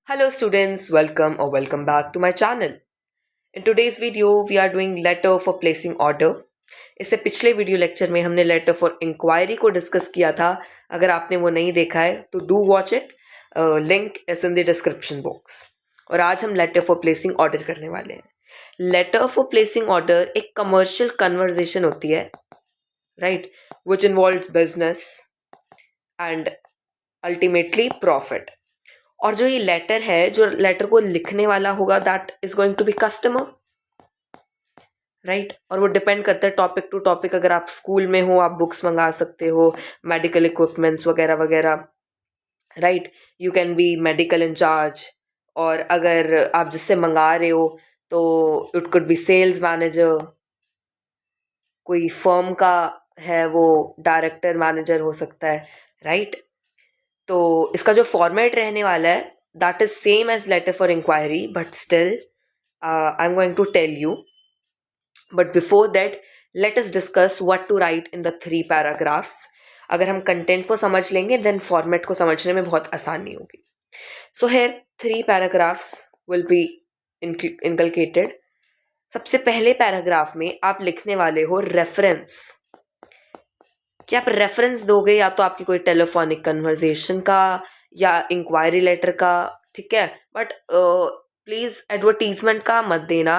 Hello students, welcome or welcome back to my channel. In today's video, we are doing letter for placing order. इससे पिछले video lecture में हमने letter for inquiry को discuss किया था. अगर आपने वो नहीं देखा है तो do watch it. Link is in the description box. और आज हम लेटर फॉर प्लेसिंग ऑर्डर करने वाले हैं. लेटर फॉर प्लेसिंग ऑर्डर एक कमर्शियल कन्वर्जेशन होती है, right, which involves business and ultimately profit. और जो ये लेटर है, जो लेटर को लिखने वाला होगा, that is going to be customer, right. और वो डिपेंड करता है टॉपिक टू टॉपिक. अगर आप स्कूल में हो, आप बुक्स मंगा सकते हो, मेडिकल इक्विपमेंट्स वगैरह वगैरह, right. You can be medical incharge. और अगर आप जिससे मंगा रहे हो तो it could be sales manager. कोई फर्म का है, वो डायरेक्टर मैनेजर हो सकता है, राइट. तो इसका जो फॉर्मेट रहने वाला है, that is same as letter for inquiry, but still I am going to tell you. But before that, let us discuss what to write in the 3 paragraphs. अगर हम कंटेंट को समझ लेंगे, देन फॉर्मेट को समझने में बहुत आसानी होगी. So here 3 paragraphs will be inculcated. सबसे पहले पैराग्राफ में आप लिखने वाले हो रेफरेंस. कि आप रेफरेंस दोगे या तो आपकी कोई टेलीफोनिक कन्वर्जेशन का या इंक्वायरी लेटर का, ठीक है. बट प्लीज एडवर्टीजमेंट का मत देना.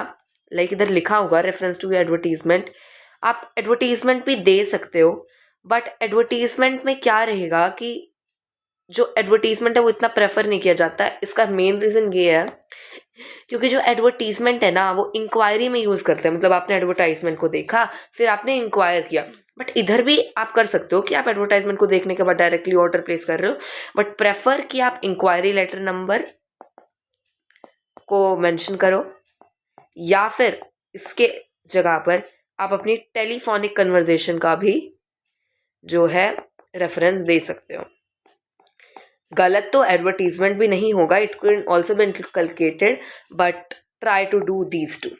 लाइक इधर लिखा होगा रेफरेंस टू एडवर्टीजमेंट. आप एडवर्टीजमेंट भी दे सकते हो, बट एडवर्टीजमेंट में क्या रहेगा कि जो एडवर्टीजमेंट है वो इतना प्रेफर नहीं किया जाता है. इसका मेन रीज़न ये है क्योंकि जो एडवर्टीजमेंट है ना, वो इंक्वायरी में यूज़ करते हैं. मतलब आपने एडवर्टाइजमेंट को देखा, फिर आपने इंक्वायर किया. बट इधर भी आप कर सकते हो कि आप एडवर्टाइजमेंट को देखने के बाद डायरेक्टली ऑर्डर प्लेस कर रहे हो, बट प्रेफर कि आप इंक्वायरी लेटर नंबर को मेंशन करो, या फिर इसके जगह पर आप अपनी टेलीफोनिक कन्वर्जेशन का भी जो है रेफरेंस दे सकते हो. गलत तो एडवर्टीजमेंट भी नहीं होगा, it can also be inculcated, but try to do these two.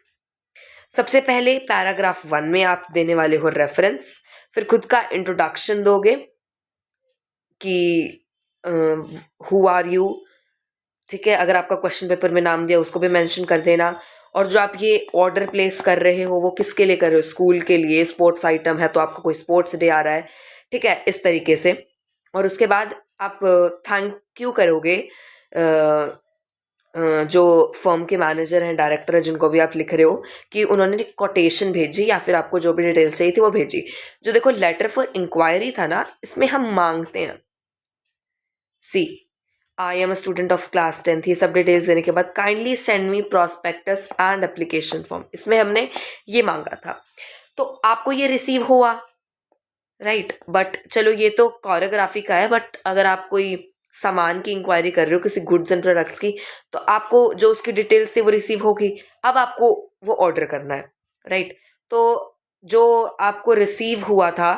सबसे पहले पैराग्राफ 1 में आप देने वाले हो रेफरेंस. फिर खुद का इंट्रोडक्शन दोगे कि हु आर यू, ठीक है. अगर आपका क्वेश्चन पेपर में नाम दिया, उसको भी मेंशन कर देना. और जो आप ये ऑर्डर प्लेस कर रहे हो, वो किसके लिए कर रहे हो? स्कूल के लिए. स्पोर्ट्स आइटम है तो आपका कोई स्पोर्ट्स डे आ रहा है, ठीक है, इस तरीके से. और उसके बाद आप थैंक यू करोगे जो फर्म के मैनेजर हैं, डायरेक्टर है, जिनको भी आप लिख रहे हो, कि उन्होंने कोटेशन भेजी या फिर आपको जो भी डिटेल्स चाहिए थी वो भेजी. जो देखो लेटर फॉर इंक्वायरी था ना, इसमें हम मांगते हैं, see I am a student of class 10th, ये सब डिटेल्स देने के बाद kindly send me prospectus and application form. इसमें हमने ये मांगा था, तो आपको ये रिसीव हुआ, राइट. बट चलो ये तो कोरियोग्राफी का है. बट अगर आप कोई सामान की इंक्वायरी कर रहे हो, किसी गुड्स एंड प्रोडक्ट्स की, तो आपको जो उसकी डिटेल्स थी वो रिसीव होगी. अब आपको वो ऑर्डर करना है, राइट. तो जो आपको रिसीव हुआ था,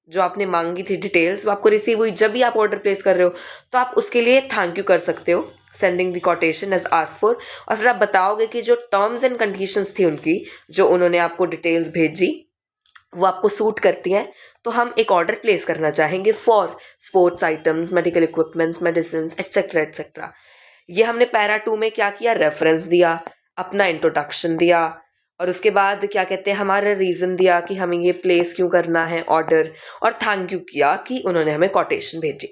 जो आपने मांगी थी डिटेल्स, वो आपको रिसीव हुई. जब भी आप ऑर्डर प्लेस कर रहे हो तो आप उसके लिए थैंक यू कर सकते हो, sending the quotation as asked for. और फिर आप बताओगे कि जो टर्म्स एंड कंडीशंस थी उनकी, जो उन्होंने आपको डिटेल्स भेजी, वो आपको सूट करती हैं. तो हम एक ऑर्डर प्लेस करना चाहेंगे for sports items, medical equipments, medicine, etcetera etcetera. ये हमने पैरा 2 में क्या किया? रेफरेंस दिया, अपना इंट्रोडक्शन दिया, और उसके बाद क्या कहते हैं, हमारा रीज़न दिया कि हमें ये प्लेस क्यों करना है ऑर्डर, और थैंक यू किया कि उन्होंने हमें कोटेशन भेजी.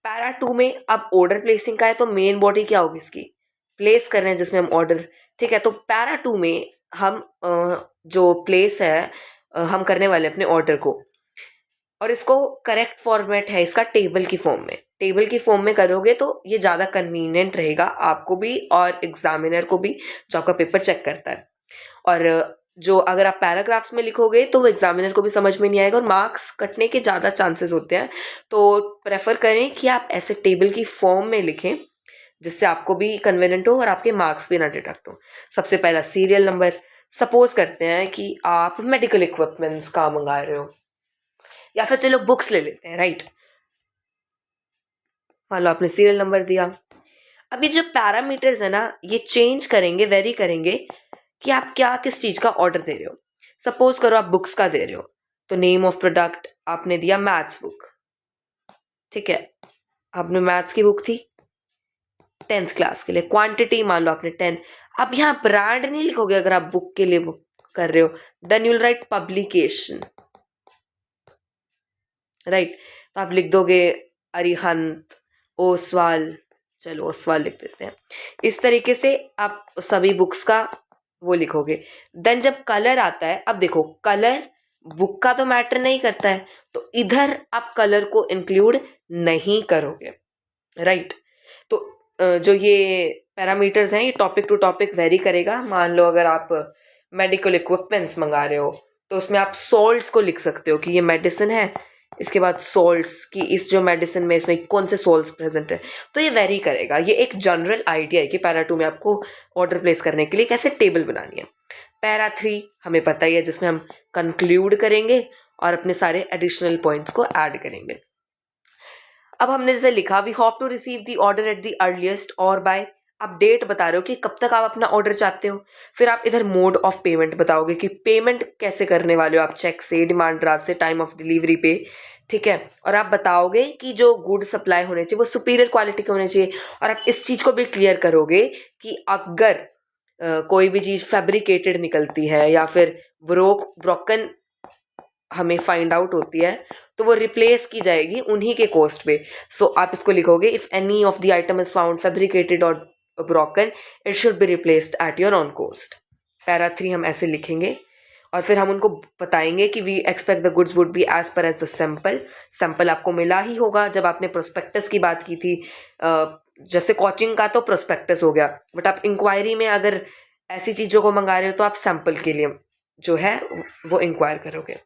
पैरा 2 में अब ऑर्डर प्लेसिंग का है, तो मेन बॉडी क्या होगी इसकी? प्लेस कर रहे हैं जिसमें हम ऑर्डर, ठीक है. तो पैरा 2 में हम जो प्लेस है, हम करने वाले अपने ऑर्डर को. और इसको करेक्ट फॉर्मेट है इसका टेबल की फॉर्म में. टेबल की फॉर्म में करोगे तो ये ज़्यादा कन्वीनियंट रहेगा आपको भी और एग्जामिनर को भी, जो आपका पेपर चेक करता है. और जो अगर आप पैराग्राफ्स में लिखोगे तो वो एग्जामिनर को भी समझ में नहीं आएगा, और मार्क्स कटने के ज़्यादा चांसेस होते हैं. तो प्रेफर करें कि आप ऐसे टेबल की फॉर्म में लिखें, जिससे आपको भी कन्वीनियंट हो और आपके मार्क्स भी ना डिडक्ट हो. सबसे पहला सीरियल नंबर. सपोज करते हैं कि आप मेडिकल इक्विपमेंट्स का मंगा रहे हो, या फिर चलो बुक्स ले लेते हैं, राइट. मान लो आपने सीरियल नंबर दिया. अभी जो पैरामीटर्स है ना, ये चेंज करेंगे, वेरी करेंगे कि आप क्या किस चीज़ का ऑर्डर दे रहे हो. सपोज करो आप बुक्स का दे रहे हो, तो नेम ऑफ प्रोडक्ट आपने दिया मैथ्स बुक, ठीक है. आपने मैथ्स की बुक थी, 10th क्लास के लिए, क्वांटिटी मान लो आपने 10, अब यहाँ ब्रांड नहीं लिखोगे अगर आप बुक के लिए बुक कर रहे हो, then you'll write publication, right. तो आप लिख दोगे अरिहंत, ओसवाल, चलो ओसवाल लिख देते हैं। इस तरीके से आप सभी बुक्स का वो लिखोगे। देन जब कलर आता है, अब देखो कलर बुक का तो मैटर नहीं करता है, तो इधर आप कलर को इंक्लूड नहीं करोगे, राइट। तो जो ये पैरामीटर्स हैं ये टॉपिक टू टॉपिक वेरी करेगा। मान लो अगर आप मेडिकल इक्विपमेंट्स मंगा रहे हो तो उसमें आप सॉल्ट्स को लिख सकते हो कि ये मेडिसिन है, इसके बाद सॉल्ट्स की इस जो मेडिसिन में इसमें कौन से सॉल्ट्स प्रेजेंट है, तो ये वेरी करेगा। ये एक जनरल आइडिया है कि पैरा 2 में आपको ऑर्डर प्लेस करने के लिए कैसे टेबल बनानी है। पैरा 3 हमें पता ही है, जिसमें हम कंक्लूड करेंगे और अपने सारे एडिशनल पॉइंट्स को ऐड करेंगे। अब हमने जैसे लिखा we hope to receive the order at the earliest और बाय, आप डेट बता रहे हो कि कब तक आप अपना ऑर्डर चाहते हो। फिर आप इधर मोड ऑफ पेमेंट बताओगे कि पेमेंट कैसे करने वाले हो आप, चेक से, डिमांड ड्राफ्ट से, टाइम ऑफ डिलीवरी पे, ठीक है। और आप बताओगे कि जो गुड सप्लाई होने चाहिए वो सुपीरियर क्वालिटी के होने चाहिए। और आप इस चीज़ को भी क्लियर करोगे कि अगर कोई भी चीज़ फैब्रिकेटेड निकलती है या फिर ब्रोकन हमें फाइंड आउट होती है तो वो रिप्लेस की जाएगी उन्हीं के कॉस्ट पे। सो आप इसको लिखोगे if any of the item is found fabricated और broken it should be replaced at your own cost. Para 3 हम ऐसे लिखेंगे और फिर हम उनको बताएंगे कि we expect the goods would be as per as the sample. Sample आपको मिला ही होगा जब आपने प्रोस्पेक्टस की बात की थी। जैसे कोचिंग का तो प्रोस्पेक्टस हो गया, बट आप इंक्वायरी में अगर ऐसी चीज़ों को मंगा रहे हो तो आप सैंपल के लिए जो है वो इंक्वायर करोगे,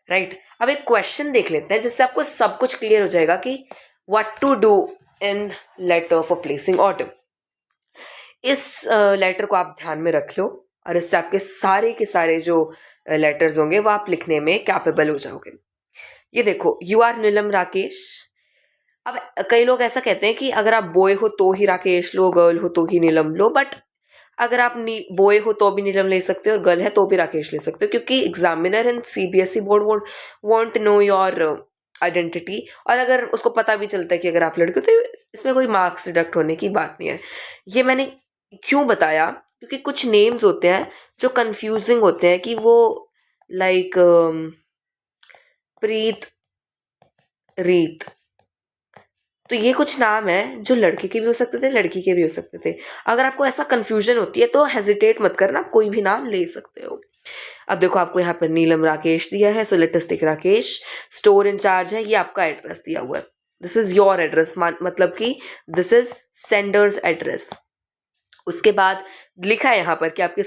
राइट। अब एक क्वेश्चन देख लेते हैं जिससे आपको सब कुछ क्लियर हो जाएगा कि what to do in letter for placing order. इस लेटर को आप ध्यान में रखियो और इससे आपके सारे के सारे जो लेटर्स होंगे वो आप लिखने में कैपेबल हो जाओगे। ये देखो, यू आर नीलम राकेश। अब कई लोग ऐसा कहते हैं कि अगर आप बॉय हो तो ही राकेश लो, गर्ल हो तो ही नीलम लो, बट अगर आप बॉय हो तो भी नीलम ले सकते हो और गर्ल है तो भी राकेश ले सकते हो, क्योंकि examiner and CBSE board want know your identity. और अगर उसको पता भी चलता है कि अगर आप लड़के हो तो इसमें कोई मार्क्स डिडक्ट होने की बात नहीं है। ये मैंने क्यों बताया, क्योंकि कुछ नेम्स होते हैं जो कंफ्यूजिंग होते हैं कि वो लाइक प्रीत, रीत, तो ये कुछ नाम है जो लड़के के भी हो सकते थे लड़की के भी हो सकते थे। अगर आपको ऐसा कंफ्यूजन होती है तो हेजिटेट मत करना, कोई भी नाम ले सकते हो। अब देखो आपको यहाँ पर नीलम राकेश दिया है, so let us take Rakesh. Store incharge है, ये आपका एड्रेस दिया हुआ है, दिस इज योर एड्रेस, मतलब कि दिस इज सेंडर्स एड्रेस। उसके बाद लिखा है यहाँ पर कि आपके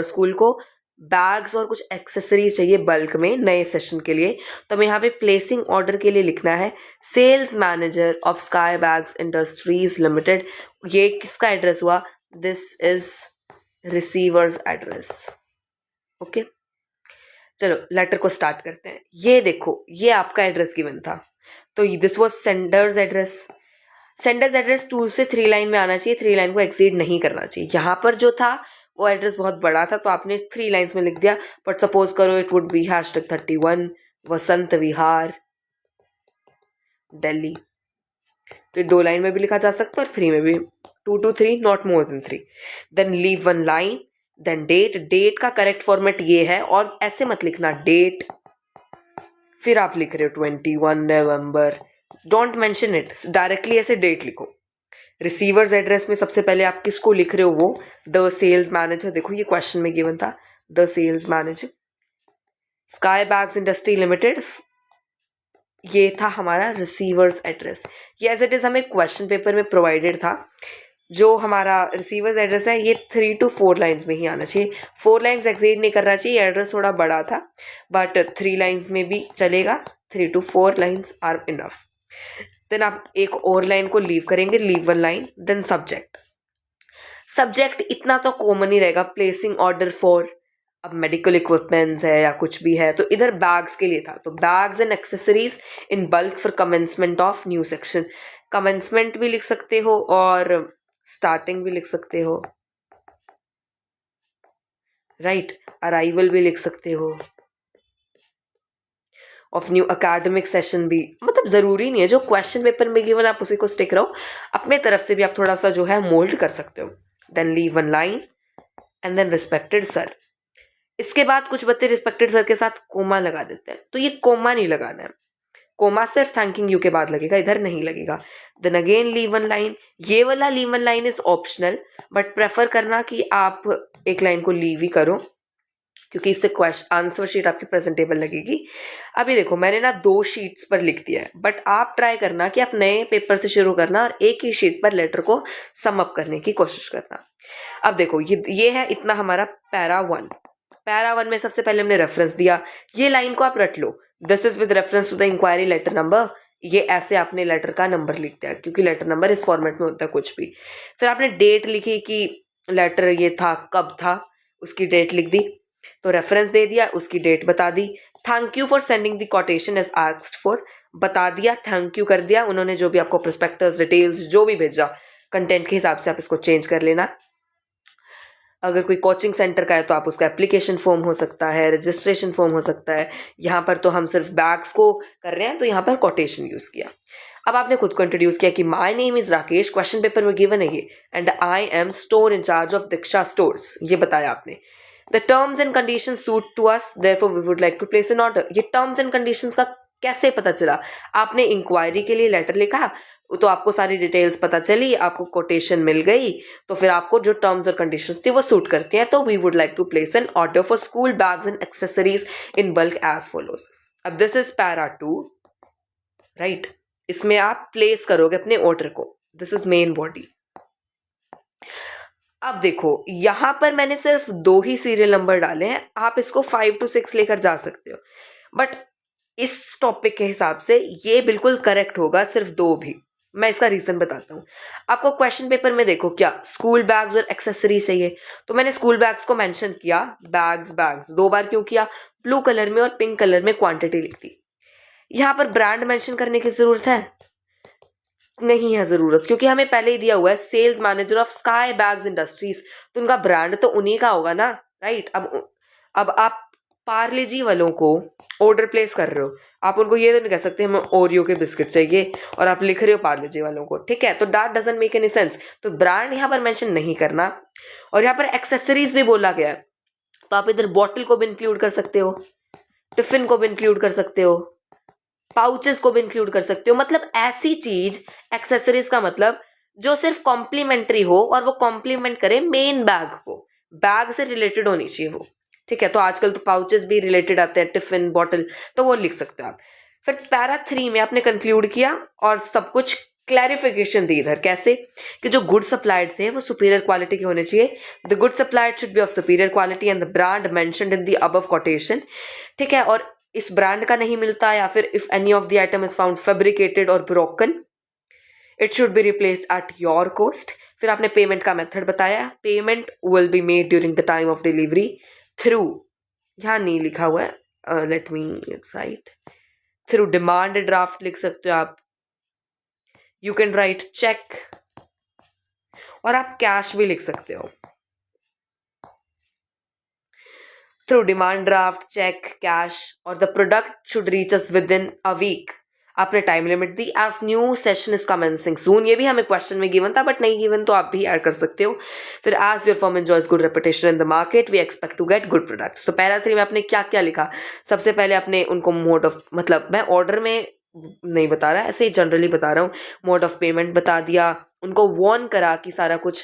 स्कूल को बैग्स और कुछ एक्सेसरीज चाहिए बल्क में नए सेशन के लिए, तो हमें यहाँ पे प्लेसिंग ऑर्डर के लिए लिखना है sales manager of Sky Bags Industries Limited. ये किसका एड्रेस हुआ, this is receiver's address, okay. चलो लेटर को स्टार्ट करते हैं। ये देखो ये आपका एड्रेस गिवन था, तो this was sender's address. Sender's address 2 से 3 लाइन में आना चाहिए, 3 लाइन को एक्सीड नहीं करना चाहिए। यहाँ पर जो था वो एड्रेस बहुत बड़ा था तो आपने 3 लाइन्स में लिख दिया, बट सपोज करो it would be #31 Vasant Vihar Delhi, तो 2 लाइन में भी लिखा जा सकता है और 3 में भी, 2 to 3 not more than 3। Then leave 1 line, then date. Date का करेक्ट फॉर्मेट ये है और ऐसे मत लिखना डेट, फिर आप लिख रहे हो 21 नवंबर, डोंट मेंशन इट, डायरेक्टली ऐसे डेट लिखो। रिसीवर्स एड्रेस में सबसे पहले आप किसको लिख रहे हो, वो द सेल्स मैनेजर। देखो ये क्वेश्चन में गिवन था the sales manager. Sky Bags Industry Limited, ये था हमारा रिसीवर्स एड्रेस। ये एज इट इज हमें क्वेश्चन पेपर में प्रोवाइडेड था। जो हमारा रिसीवर्स एड्रेस है ये 3 to 4 लाइन्स में ही आना चाहिए, 4 लाइन्स एक्सीड नहीं करना चाहिए। एड्रेस थोड़ा बड़ा था बट 3 लाइन्स में भी चलेगा, 3 to 4 lines are enough. Then आप एक और लाइन को लीव करेंगे, leave 1 line. Then subject, subject इतना तो कॉमन ही रहेगा, प्लेसिंग ऑर्डर फॉर, अब मेडिकल इक्विपमेंट्स है या कुछ भी है तो इधर बैग्स के लिए था, तो bags and accessories in bulk for commencement of new section. Commencement भी लिख सकते हो और स्टार्टिंग भी लिख सकते हो, राइट। अराइवल भी लिख सकते हो ऑफ न्यू एकेडमिक सेशन भी, मतलब ज़रूरी नहीं है जो क्वेश्चन पेपर में गिवन आप उसी को स्टिक रहो, अपने तरफ से भी आप थोड़ा सा जो है मोल्ड कर सकते हो। Then leave one line and then respected sir. इसके बाद कुछ बच्चे रिस्पेक्टेड सर के साथ कोमा लगा देते हैं, तो ये कोमा नहीं लगाना है। कोमा सिर्फ थैंकिंग यू के बाद लगेगा, इधर नहीं लगेगा। Then again leave one line. ये वाला leave one line is optional, but prefer करना कि आप एक लाइन को लीव ही करो, क्योंकि इससे क्वेश्चन आंसर शीट आपकी प्रेजेंटेबल लगेगी। अभी देखो मैंने ना 2 शीट्स पर लिख दिया है, बट आप ट्राई करना कि आप नए पेपर से शुरू करना और एक ही शीट पर लेटर को सम अप करने की कोशिश करना। अब देखो ये है इतना हमारा पैरा 1। पैरा 1 में सबसे पहले हमने रेफरेंस दिया, ये लाइन को आप रट लो, this is with reference to the inquiry letter number. ये ऐसे आपने लेटर का नंबर लिख दिया, क्योंकि लेटर नंबर इस फॉर्मेट में होता है कुछ भी। फिर आपने डेट लिखी कि लेटर ये था, कब था, उसकी डेट लिख दी। तो रेफरेंस दे दिया, उसकी डेट बता दी। Thank you for sending the quotation as asked for, बता दिया, थैंक यू कर दिया उन्होंने, जो भी आपको प्रोस्पेक्टस डिटेल्स जो भी भेजा, कंटेंट के हिसाब से आप इसको चेंज कर लेना। अगर कोई कोचिंग सेंटर का है तो आप उसका एप्लीकेशन फॉर्म हो सकता है, रजिस्ट्रेशन फॉर्म हो सकता है। यहाँ पर तो हम सिर्फ बैग्स को कर रहे हैं, तो यहाँ पर कोटेशन यूज किया। अब आपने खुद को इंट्रोड्यूस किया कि my name is Rakesh, question paper में गिवन है ये, and I am store incharge of Diksha stores, ये बताया आपने। The terms and condition suit to us, therefore we would like to place an order. ये टर्म्स एंड कंडीशंस का कैसे पता चला? आपने इंक्वायरी के लिए लेटर लिखा, तो आपको सारी डिटेल्स पता चली, आपको कोटेशन मिल गई, तो फिर आपको जो टर्म्स और कंडीशंस थी वो सूट करती हैं, तो we would like to place an order for school bags and accessories in bulk as follows. अब दिस इज पैरा 2, राइट। इसमें आप प्लेस करोगे अपने ऑर्डर को, दिस इज मेन बॉडी। अब देखो यहां पर मैंने सिर्फ 2 ही सीरियल नंबर डाले हैं, आप इसको 5 to 6 लेकर जा सकते हो, बट इस टॉपिक के हिसाब से ये बिल्कुल करेक्ट होगा सिर्फ 2 भी। मैं इसका रीजन बताता हूँ। आपको क्वेश्चन पेपर में देखो क्या स्कूल बैग्स और एक्सेसरी चाहिए, तो मैंने स्कूल बैग्स को मेंशन किया, बैग्स बैग्स 2 बार क्यों किया? ब्लू कलर में और पिंक कलर में क्वांटिटी लिख दी। यहाँ पर ब्रांड मेंशन करने की जरूरत है? नहीं है जरूरत, क्योंकि हमें पहले ही दिया हुआ है sales manager of Sky Bags Industries, तो उनका ब्रांड तो उन्हीं का होगा ना, राइट। अब आप पार्ले जी वालों को ऑर्डर प्लेस कर रहे हो, आप उनको ये तो नहीं कह सकते हमें ओरियो के बिस्किट चाहिए और आप लिख रहे हो पार्ले जी वालों को, ठीक है, तो that doesn't make any sense. तो ब्रांड यहाँ पर मेंशन नहीं करना। और यहाँ पर एक्सेसरीज भी बोला गया है, तो आप इधर बॉटल को भी इंक्लूड कर सकते हो, टिफिन को भी इंक्लूड कर सकते हो, पाउचेस को भी इंक्लूड कर सकते हो। मतलब ऐसी चीज, एक्सेसरीज का मतलब जो सिर्फ कॉम्प्लीमेंट्री हो और वो कॉम्प्लीमेंट करे मेन बैग को, बैग से रिलेटेड होनी चाहिए वो, ठीक है। तो आजकल तो पाउचेस भी रिलेटेड आते हैं, टिफिन, बॉटल, तो वो लिख सकते हो आप। फिर पैरा 3 में आपने कंक्लूड किया और सब कुछ क्लैरिफिकेशन दी इधर, कैसे कि जो गुड सप्लाइड थे वो सुपीरियर क्वालिटी के होने चाहिए, the good supplied should be of superior quality and the brand mentioned in the above quotation, ठीक है। और इस ब्रांड का नहीं मिलता, या फिर if any of the item is found fabricated और broken, it should be replaced at your cost. फिर आपने पेमेंट का मेथड बताया, payment will be made during the time of delivery through, यहाँ नहीं लिखा हुआ है, let me write, through demand draft लिख सकते हो आप, यू कैन राइट चेक, और आप कैश भी लिख सकते हो, through demand draft, cheque, cash, और the product should reach us within a week. आपने टाइम लिमिट दी, as new session is commencing soon, ये भी हमें क्वेश्चन में गिवन था, बट नहीं गिवन तो आप भी ऐड कर सकते हो। फिर as your firm enjoys good reputation in the market we expect to get good products. तो पैरा 3 में आपने क्या क्या लिखा? सबसे पहले आपने उनको मोड ऑफ, मतलब मैं ऑर्डर में नहीं बता रहा, ऐसे ही जनरली बता रहा हूँ, मोड ऑफ पेमेंट बता दिया, उनको वार्न करा कि सारा कुछ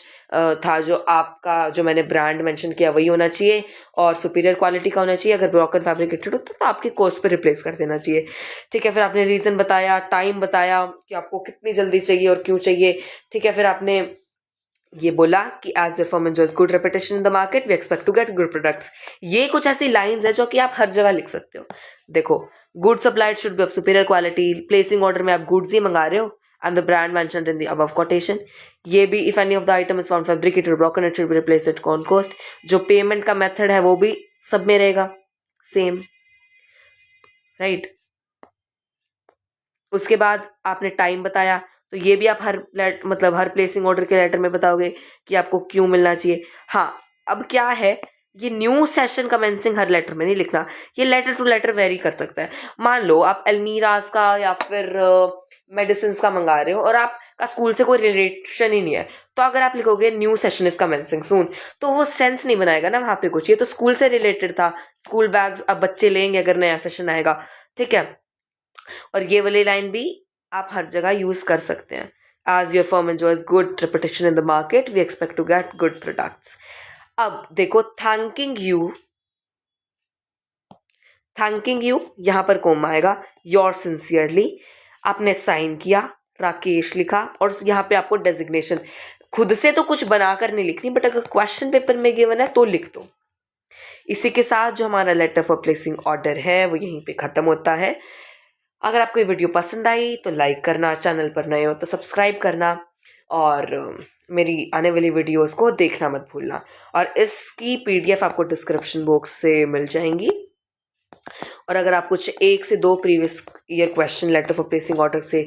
था जो आपका, जो मैंने ब्रांड मेंशन किया वही होना चाहिए और सुपीरियर क्वालिटी का होना चाहिए, अगर ब्रोकन फैब्रिकेटेड होता तो आपके कॉस्ट पे रिप्लेस कर देना चाहिए, ठीक है। फिर आपने रीज़न बताया, टाइम बताया कि आपको कितनी जल्दी चाहिए और क्यों चाहिए, ठीक है। फिर आपने ये बोला कि as your firm enjoys good reputation in the market we expect to get good products. ये कुछ ऐसी लाइंस है जो कि आप हर जगह लिख सकते हो। देखो, good supplied should be of superior quality, placing order में आप गुड्स ही मंगा रहे हो, and the brand mentioned in the above quotation। ये भी if any of the item is found fabricated or broken it should be replaced at on cost। जो payment का method है वो भी सब में रहेगा सेम, राइट। उसके बाद आपने टाइम बताया, तो ये भी आप मतलब हर प्लेसिंग ऑर्डर के लेटर में बताओगे कि आपको क्यों मिलना चाहिए। हाँ, अब क्या है ये न्यू सेशन कमेंसिंग हर लेटर में नहीं लिखना, ये लेटर टू लेटर वेरी कर सकता है। मान लो आप एल्मीराज का या फिर मेडिसिन का मंगा रहे हो और आपका स्कूल से कोई रिलेशन ही नहीं है, तो अगर आप लिखोगे न्यू सेशन इज कमेंसिंग सून, तो वो सेंस नहीं बनाएगा ना वहां पे कुछ। ये तो स्कूल से रिलेटेड था, स्कूल बैग्स अब बच्चे लेंगे अगर नया सेशन आएगा, ठीक है। और ये वाली लाइन भी आप हर जगह यूज कर सकते हैं। As your firm enjoys good reputation in the market we expect to get good products. अब देखो थैंकिंग यू यहां पर कॉमा आएगा, योर सिंसियरली, आपने साइन किया, राकेश लिखा, और यहाँ पे आपको डेजिग्नेशन खुद से तो कुछ बनाकर नहीं लिखनी, बट अगर क्वेश्चन पेपर में गिवन है तो लिख दो। इसी के साथ जो हमारा लेटर फॉर प्लेसिंग ऑर्डर है वो यहीं पे खत्म होता है। अगर आपको ये वीडियो पसंद आई तो लाइक करना, चैनल पर नए हो तो सब्सक्राइब करना, और मेरी आने वाली वीडियोस को देखना मत भूलना। और इसकी पीडीएफ आपको डिस्क्रिप्शन बॉक्स से मिल जाएंगी। और अगर आप कुछ 1 से 2 previous year question letter for placing order से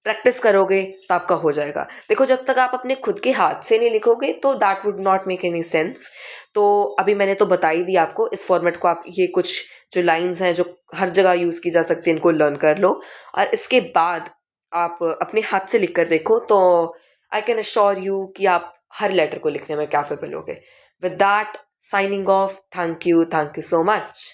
प्रैक्टिस करोगे तो आपका हो जाएगा। देखो जब तक आप अपने खुद के हाथ से नहीं लिखोगे तो that would not make any sense. तो अभी मैंने तो बता ही दिया आपको, इस फॉर्मेट को आप ये कुछ जो लाइंस हैं जो हर जगह यूज़ की जा सकती है इनको लर्न कर लो, और इसके बाद आप अपने हाथ से लिख कर देखो तो आई कैन अश्योर यू कि आप हर लेटर को लिखने में कैपेबल होगे। With that signing off, thank you so much.